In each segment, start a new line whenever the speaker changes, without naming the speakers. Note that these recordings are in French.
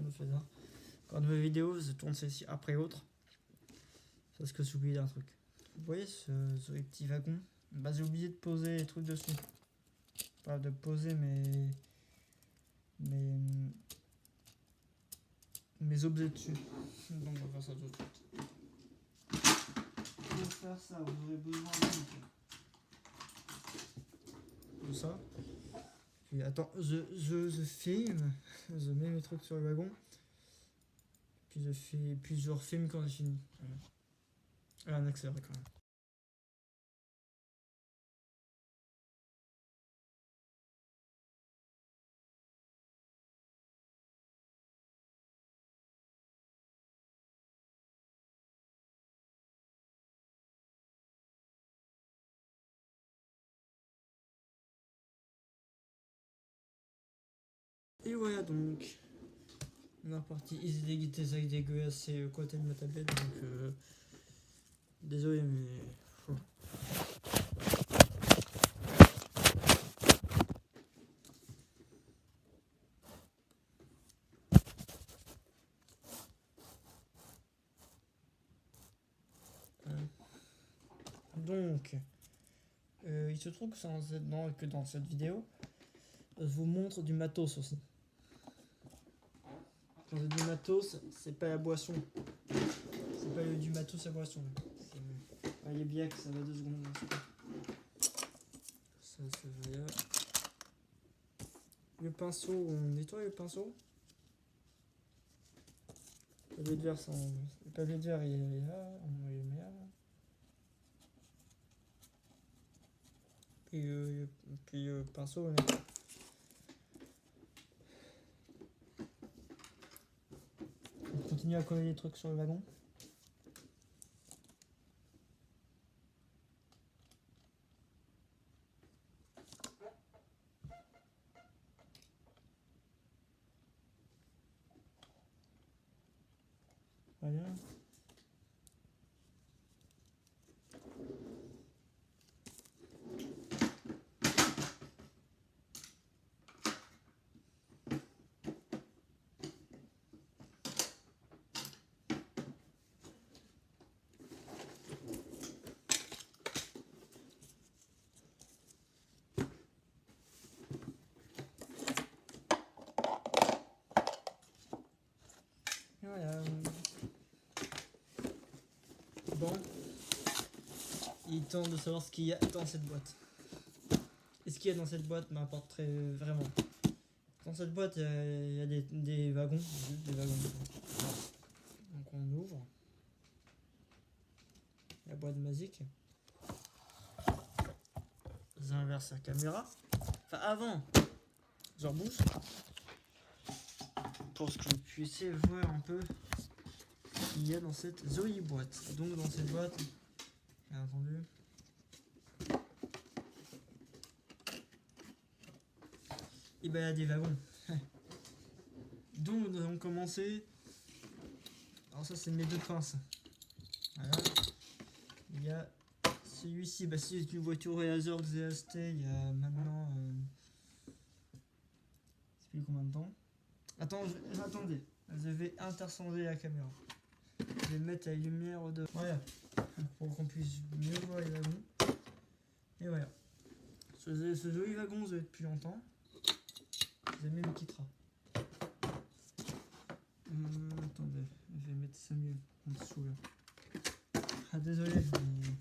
me fait ça. Quand mes vidéos, je tourne celle-ci après autre. Parce que j'ai oublié d'un truc. Vous voyez ce petit wagon? Bah, j'ai oublié de poser les trucs dessus. Pas de poser mes objets dessus. Donc on va faire ça tout de suite. Pour faire ça, vous aurez besoin de ça. Puis attends, je filme, je mets mes trucs sur le wagon. Puis je refilme quand j'ai fini. Voilà. Un accéléré quand même. Et voilà donc. On est reparti. Ils étaient dégueulasses, c'est côté de ma tablette donc désolé mais. Donc, il se trouve que dans cette vidéo, je vous montre du matos aussi. Quand je dis matos, c'est pas la boisson. C'est pas du matos à boisson. Voyez bien que ça va 2 secondes. Ça va là. Le pinceau, on nettoie le pinceau. Le papier de verre, le papier de verre il est là, on le met là. Puis le pinceau, on met. On continue à coller des trucs sur le wagon. Voilà. Voilà. Bon, il est temps de savoir ce qu'il y a dans cette boîte. Et ce qu'il y a dans cette boîte m'importe vraiment. Dans cette boîte, il y a des wagons. Des wagons. Donc on ouvre la boîte magique. J'inverse la caméra. Enfin avant, je rebouche. Pour que vous puissiez voir un peu ce qu'il y a dans cette jolie boîte. Donc dans cette boîte, bien entendu, et ben il y a des wagons. Donc nous allons commencer. Alors ça c'est mes 2 pinces. Voilà. Il y a celui-ci, bah c'est une voiture laser que j'ai acheté il y a maintenant je sais plus combien de temps. Attendez, je vais interchanger la caméra. Je vais mettre la lumière de. Voilà. Pour qu'on puisse mieux voir les wagons. Et voilà. Ce joli wagon, je l'ai depuis longtemps. J'ai mis le quittera. Attendez, je vais mettre ça mieux en dessous là. Ah désolé, mais.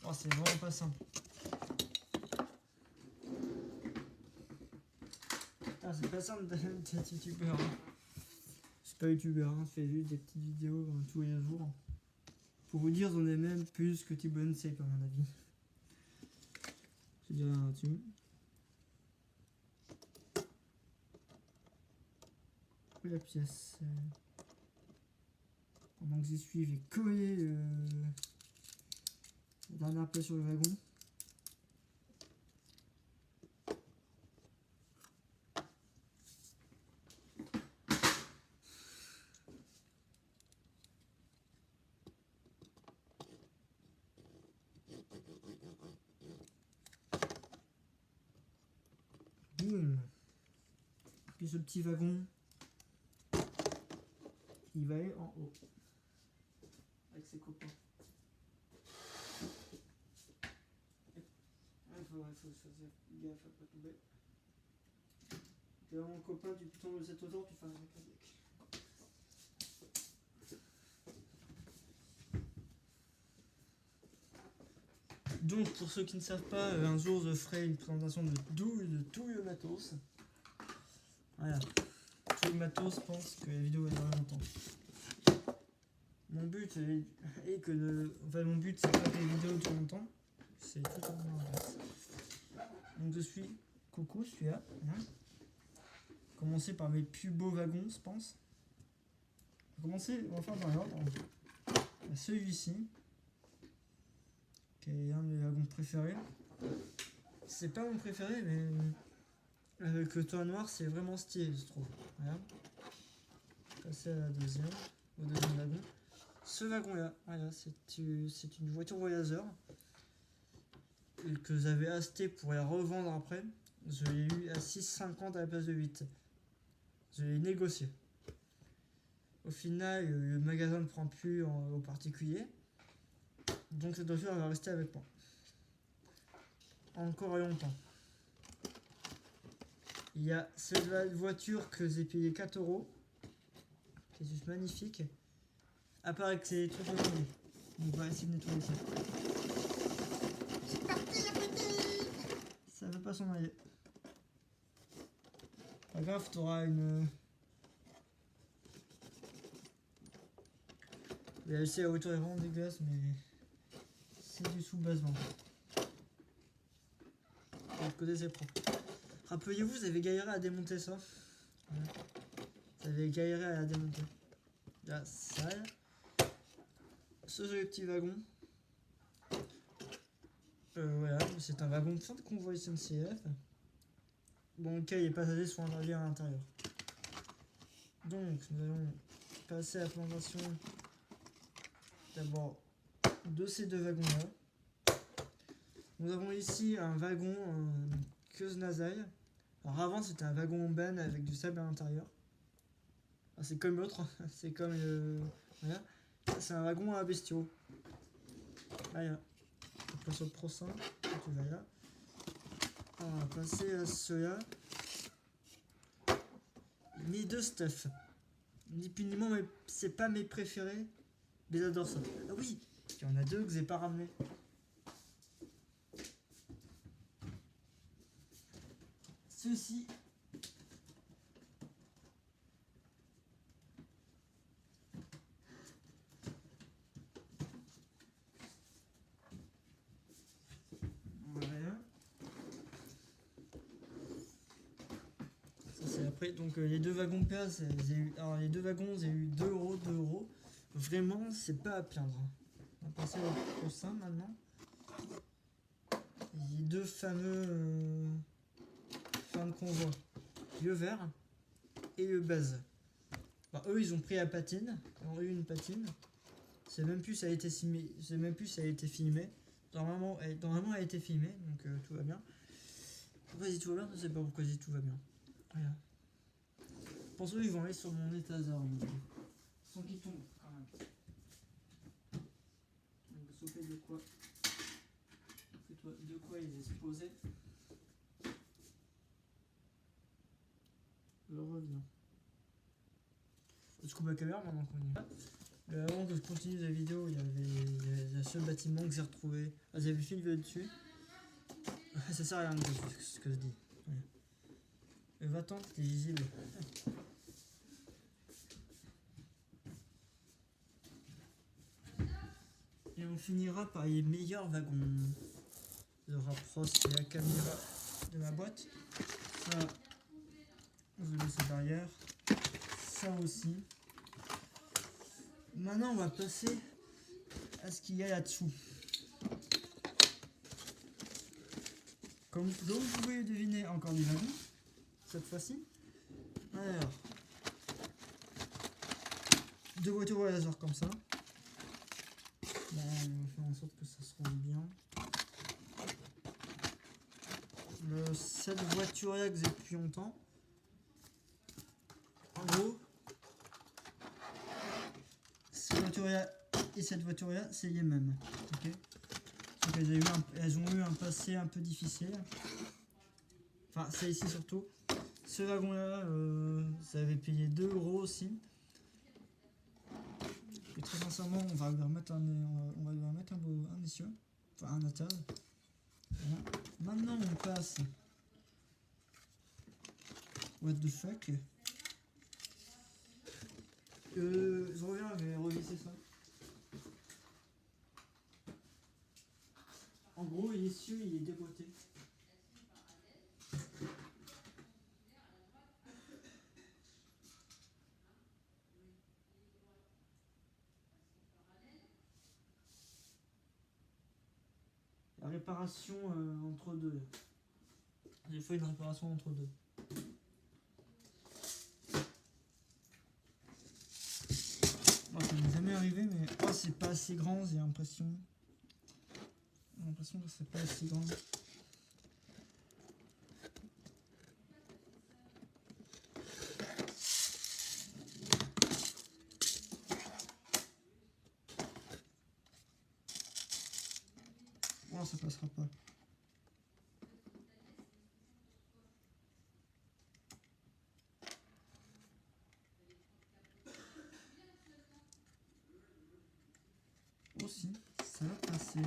Oh, c'est vraiment pas simple. Putain, c'est pas simple d'être youtubeur. Je suis pas youtubeur, je fais juste des petites vidéos tous les jours. Pour vous dire, j'en ai même plus que T-Bone Safe à mon avis. Je dirais là-dessus. La pièce. Pendant que j'y suis, je vais coller la dernière pièce sur le wagon. Boum. Puis ce petit wagon, il va aller en haut avec ses copains. Il faut faire gaffe à pas tomber. T'es vraiment copain, tu tombes de cette hauteur, tu fais un mec avec. Donc, pour ceux qui ne savent pas, un jour je ferai une présentation de tout le matos. Voilà. Tout le matos, je pense que la vidéo va durer longtemps. Mon but est que mon but c'est pas que les vidéos durent longtemps. C'est totalement l'inverse. Donc je suis coucou celui-là. Hein. Commencer par mes plus beaux wagons, je pense. On va faire dans l'ordre. Celui-ci, qui est un de mes wagons préférés. C'est pas mon préféré, mais avec le toit noir, c'est vraiment stylé, je trouve. Voilà. Passer au deuxième wagon. Ce wagon-là, voilà, c'est une voiture voyageur que j'avais acheté pour la revendre après. Je l'ai eu à 6,50 à la place de 8. Je l'ai négocié. Au final, le magasin ne prend plus au particulier. Donc cette voiture va rester avec moi. Encore longtemps. Il y a cette voiture que j'ai payé 4 €. Qui est juste magnifique. À part que c'est trop fatigué. On va essayer de nettoyer ça. C'est parti la petite. Ça veut pas s'en aller. Pas grave, t'auras une... La hauteur est vraiment dégueulasse, mais c'est du sous-basement. De l'autre côté, c'est propre. Rappelez-vous, vous avez galéré à démonter ça. Voilà. Vous avez galéré à la démonter. La salle. Ce joli petit wagon. Voilà, c'est un wagon de fin de convoi SNCF. Dans lequel les passagers sont embarqués à l'intérieur. Donc, nous allons passer à la présentation d'abord de ces deux wagons-là. Nous avons ici un wagon Kuznasai. Alors avant, c'était un wagon en benne avec du sable à l'intérieur. C'est comme l'autre, c'est comme le... Voilà. C'est un wagon à bestiaux. Voilà. On passe au prochain. Voilà. On va passer à ceux-là. Ni deux stuff. Ni plus ni moins, mais c'est pas mes préférés. Mais j'adore ça. Ah oui, il y en a deux que j'ai pas ramenés. Ceux-ci. Voilà. Ça c'est après. Donc les deux wagons PA, alors les deux wagons, j'ai eu 2 €, 2 €. Vraiment, c'est pas à plaindre. On va passer au prochain maintenant. Les deux fameux fins de convoi. Le vert et le base. Alors, eux, ils ont pris la patine. Ils ont eu une patine. Je sais même plus si ça a été filmé. Normalement, elle a été filmée, donc tout va bien. Pourquoi je dis tout va bien? Je sais pas pourquoi je dis tout va bien. Voilà. Je pense qu'ils vont aller sur mon étagère. Sans qu'ils tombent, quand même. Donc, sauter de quoi? De quoi ils est supposé? Je reviens. Je coupe la caméra maintenant qu'on y est. Avant que je continue la vidéo, il y avait le seul bâtiment que j'ai retrouvé. Ah, j'avais filmé dessus. Ça sert à rien de ce que je dis. Ouais. Va-t'en, t'es visible. Et on finira par les meilleurs wagons. Je rapproche la caméra de ma boîte. Ça, je laisse derrière. Ça aussi. Maintenant, on va passer à ce qu'il y a là-dessous. Comme vous pouvez le deviner, encore du wagon, cette fois-ci. Alors, deux voitures voyageurs comme ça. Bon, on va faire en sorte que ça se rende bien. Cette voiture-là que j'ai depuis longtemps. En gros, cette voiture-là, c'est les mêmes. Ok. Donc elles ont eu un passé un peu difficile. Enfin, celle-ci surtout. Ce wagon-là, ça avait payé 2 € aussi. Et très sincèrement, on va lui remettre un essieu. Enfin, un attel. Voilà. Maintenant, on passe. What the fuck? Je reviens, je vais revisser ça. En gros, l'essieu, il est déboîté. La réparation entre deux. J'ai fait une réparation entre deux. Oh, ça m'est jamais arrivé, mais oh, c'est pas assez grand, j'ai l'impression. J'ai l'impression que c'est pas assez grand. Oh, ça passera pas. Aussi, ça va passer.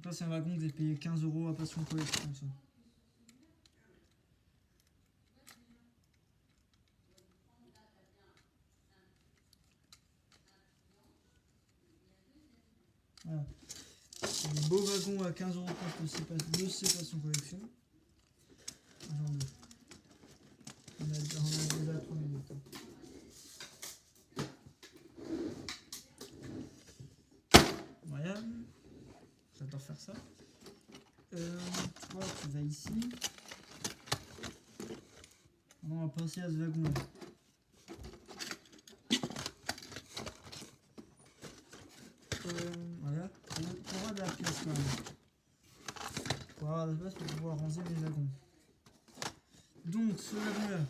Là, c'est un wagon que j'ai payé 15 € à Passion Collection, ça. Voilà. C'est des beaux wagons à 15 € de ces Passion Collection. Attendez. On a déjà 3 minutes. Voilà. J'adore faire ça. Toi, tu vas ici. On va passer à ce wagon-là. Voilà. On aura de la place quand même. Pour avoir de la place pour pouvoir ranger les wagons. Donc, ce wagon-là.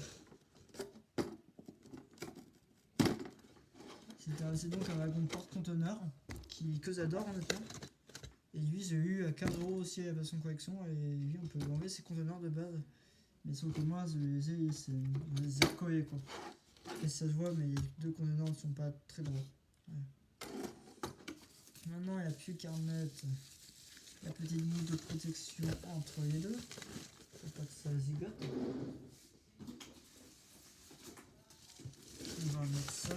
C'est donc un wagon porte-conteneur que j'adore honnêtement. Et lui, j'ai eu à 15 € aussi à la Passion Collection. Et lui, on peut enlever ses conteneurs de base. Mais sauf que moi, je les ai recollés quoi. Et ça se voit, mais les deux conteneurs ne sont pas très droits. Ouais. Maintenant, il n'y a plus qu'à remettre la petite boule de protection entre les deux. Faut pas que ça zigote. On va mettre ça.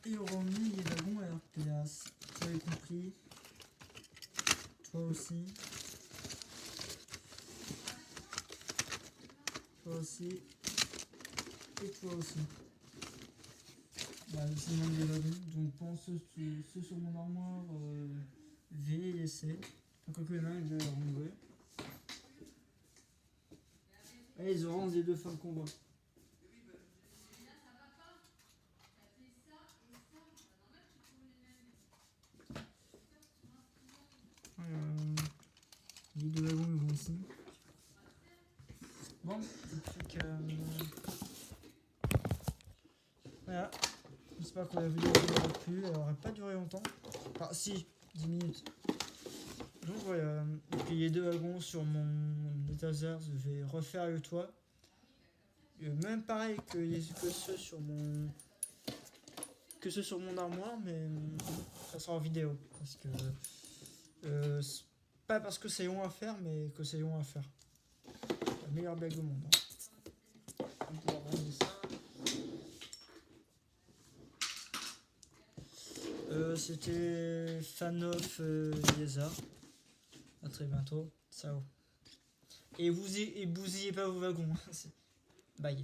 Et on remet les wagons à leur place. Vous avez compris. Toi aussi. Toi aussi. Et toi aussi. Voilà, c'est le nombre des wagons. Donc pour ceux sur mon armoire, je vais les laisser. Enfin, quoique là, je vais les renouveler. Allez, ils auront les deux fins de convoi. Les deux wagons ils vont ici. Bon, donc voilà. J'espère que la vidéo vous aura plu. Elle n'aurait pas duré longtemps. Enfin, si, 10 minutes. Donc voilà. Puis les deux wagons sur mon étagère, je vais refaire le toit. Même pareil que ceux sur mon armoire, mais ça sera en vidéo. Parce que pas parce que c'est long à faire, mais que c'est long à faire. La meilleure blague au monde. Hein. On va rendre ça. C'était Fanof Yeza. A très bientôt. Ciao. Et bousillez pas vos wagons. Bye.